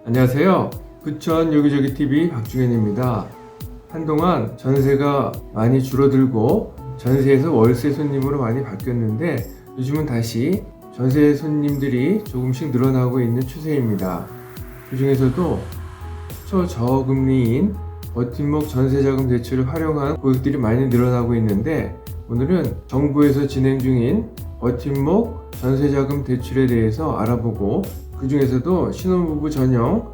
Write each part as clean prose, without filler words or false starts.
안녕하세요. 부천 여기저기 TV 박중현입니다. 한동안 전세가 많이 줄어들고 전세에서 월세 손님으로 많이 바뀌었는데 요즘은 다시 전세 손님들이 조금씩 늘어나고 있는 추세입니다. 그 중에서도 초저금리인 버팀목 전세자금 대출을 활용한 고객들이 많이 늘어나고 있는데 오늘은 정부에서 진행 중인 버팀목 전세자금 대출에 대해서 알아보고 그 중에서도 신혼부부 전용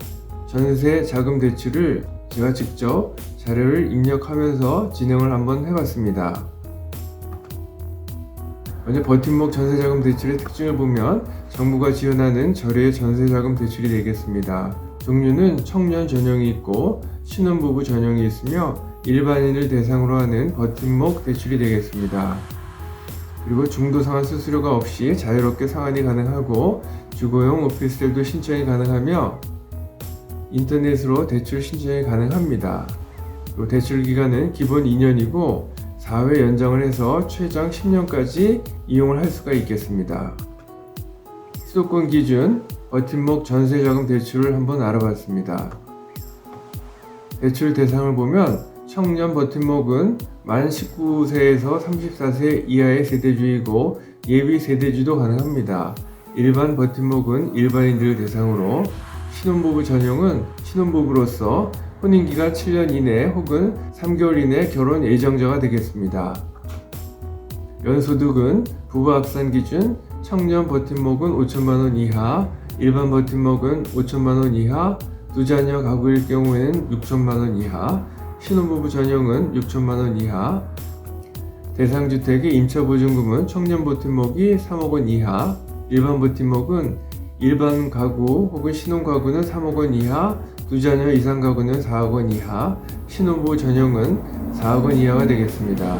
전세자금 대출을 제가 직접 자료를 입력하면서 진행을 한번 해봤습니다. 먼저 버팀목 전세자금 대출의 특징을 보면 정부가 지원하는 저렴의 전세자금 대출이 되겠습니다. 종류는 청년 전용이 있고 신혼부부 전용이 있으며 일반인을 대상으로 하는 버팀목 대출이 되겠습니다. 그리고 중도 상환 수수료가 없이 자유롭게 상환이 가능하고 주거용 오피스텔도 신청이 가능하며 인터넷으로 대출 신청이 가능합니다. 그리고 대출 기간은 기본 2년이고 4회 연장을 해서 최장 10년까지 이용을 할 수가 있겠습니다. 수도권 기준 버팀목 전세자금 대출을 한번 알아봤습니다. 대출 대상을 보면 청년 버팀목은 만 19세에서 34세 이하의 세대주이고 예비 세대주도 가능합니다. 일반 버팀목은 일반인들을 대상으로, 신혼부부 전용은 신혼부부로서 혼인기간 7년 이내 혹은 3개월 이내 결혼 예정자가 되겠습니다. 연소득은 부부 합산 기준 청년 버팀목은 5천만원 이하, 일반 버팀목은 5천만원 이하, 두 자녀 가구일 경우에는 6천만원 이하, 신혼부부 전용은 6천만원 이하, 대상주택의 임차보증금은 청년 버팀목이 3억원 이하, 일반 버팀목은 일반 가구 혹은 신혼가구는 3억원 이하, 두 자녀 이상 가구는 4억원 이하, 신혼부부 전용은 4억원 이하가 되겠습니다.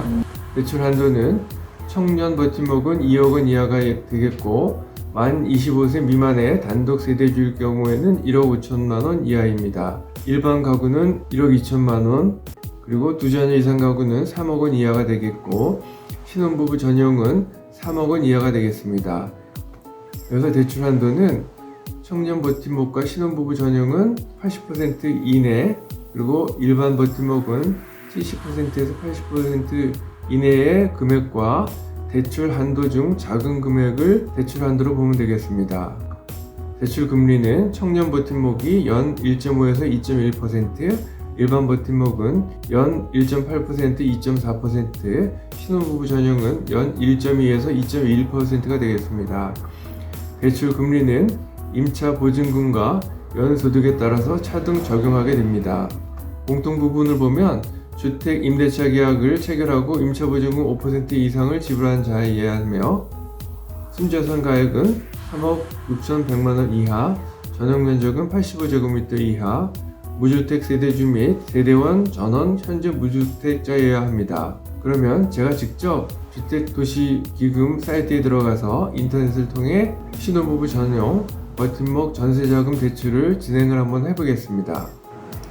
대출 한도는 청년 버팀목은 2억원 이하가 되겠고 만 25세 미만의 단독 세대주일 경우에는 1억 5천만원 이하입니다. 일반 가구는 1억 2천만원, 그리고 두 자녀 이상 가구는 3억원 이하가 되겠고 신혼부부 전용은 3억원 이하가 되겠습니다. 여기서 대출 한도는 청년 버팀목과 신혼부부 전용은 80% 이내, 그리고 일반 버팀목은 70%에서 80% 이내의 금액과 대출 한도 중 작은 금액을 대출 한도로 보면 되겠습니다. 대출 금리는 청년 버팀목이 연 1.5에서 2.1%, 일반 버팀목은 연 1.8%, 2.4%, 신혼부부 전용은 연 1.2에서 2.1%가 되겠습니다. 대출 금리는 임차 보증금과 연소득에 따라서 차등 적용하게 됩니다. 공통 부분을 보면 주택 임대차 계약을 체결하고 임차보증금 5% 이상을 지불한 자에 의하며 순자산 가액은 3억 6,100만원 이하, 전용면적은 85제곱미터 이하, 무주택 세대주 및 세대원 전원 현재 무주택자여야 합니다. 그러면 제가 직접 주택도시기금 사이트에 들어가서 인터넷을 통해 신혼부부 전용 버팀목 전세자금 대출을 진행을 한번 해보겠습니다.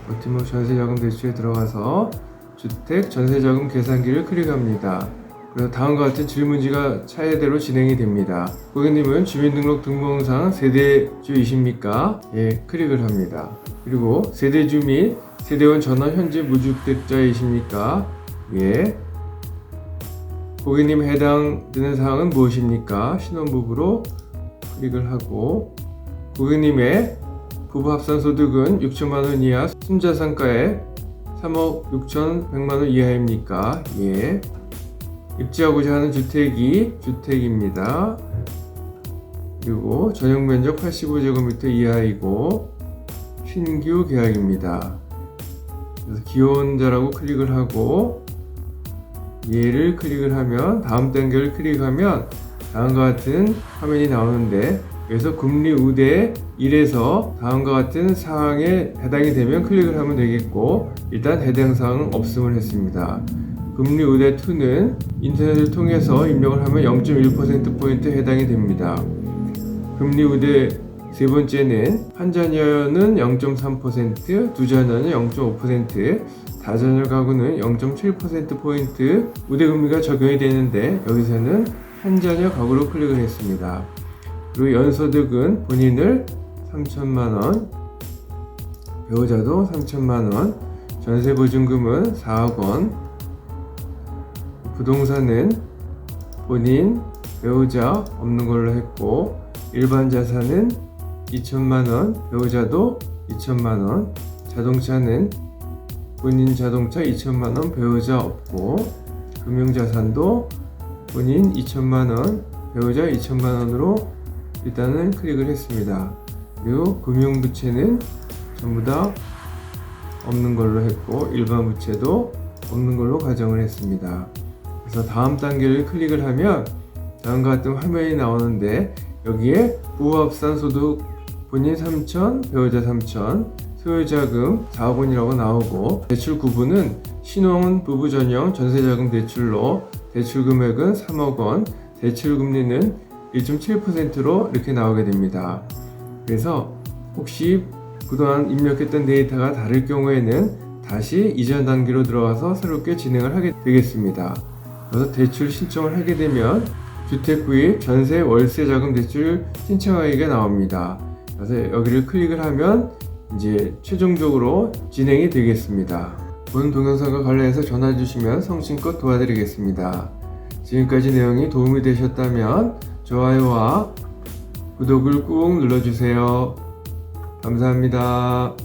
버팀목 전세자금 대출에 들어가서 주택 전세자금 계산기를 클릭합니다. 그래서 다음과 같은 질문지가 차례대로 진행이 됩니다. 고객님은 주민등록 등본상 세대주이십니까? 예, 클릭을 합니다. 그리고 세대주 및 세대원 전원 현재 무주택자이십니까? 예. 고객님 해당되는 사항은 무엇입니까? 신혼부부로 클릭을 하고, 고객님의 부부 합산 소득은 6천만원 이하, 순자산가액 3억 6,100만원 이하입니까? 예. 입주하고자 하는 주택이 주택입니다. 그리고 전용면적 85제곱미터 이하이고 신규 계약입니다. 그래서 기혼자라고 클릭을 하고 얘를 클릭을 하면 다음 단계를 클릭하면 다음과 같은 화면이 나오는데, 여기서 금리 우대 1에서 다음과 같은 사항에 해당이 되면 클릭을 하면 되겠고 일단 해당 사항은 없음을 했습니다. 금리 우대 2는 인터넷을 통해서 입력을 하면 0.1%포인트 해당이 됩니다. 금리 우대 세 번째는 한 자녀는 0.3%, 두 자녀는 0.5%, 다자녀 가구는 0.7%포인트 우대금리가 적용이 되는데 여기서는 한 자녀 가구로 클릭을 했습니다. 그리고 연소득은 본인을 3천만원, 배우자도 3천만 원, 전세 보증금은 4억 원, 부동산은 본인, 배우자 없는 걸로 했고, 일반 자산은 2천만 원, 배우자도 2천만 원, 자동차는 본인 자동차 2천만 원, 배우자 없고, 금융자산도 본인 2천만 원, 배우자 2천만 원으로 일단은 클릭을 했습니다. 그리고 금융부채는 전부 다 없는 걸로 했고, 일반 부채도 없는 걸로 가정을 했습니다. 그래서 다음 단계를 클릭을 하면 다음과 같은 화면이 나오는데, 여기에 부합산 소득 본인 3천, 배우자 3천, 소유자금 4억 원이라고 나오고, 대출 구분은 신혼 부부 전용 전세자금 대출로 대출 금액은 3억 원, 대출 금리는 1.7%로 이렇게 나오게 됩니다. 그래서 혹시 그동안 입력했던 데이터가 다를 경우에는 다시 이전 단계로 들어가서 새롭게 진행을 하게 되겠습니다. 그래서 대출 신청을 하게 되면 주택 구입, 전세, 월세 자금 대출 신청하기가 나옵니다. 그래서 여기를 클릭을 하면 이제 최종적으로 진행이 되겠습니다. 본 동영상과 관련해서 전화 주시면 성심껏 도와드리겠습니다. 지금까지 내용이 도움이 되셨다면 좋아요와 구독을 꾹 눌러주세요. 감사합니다.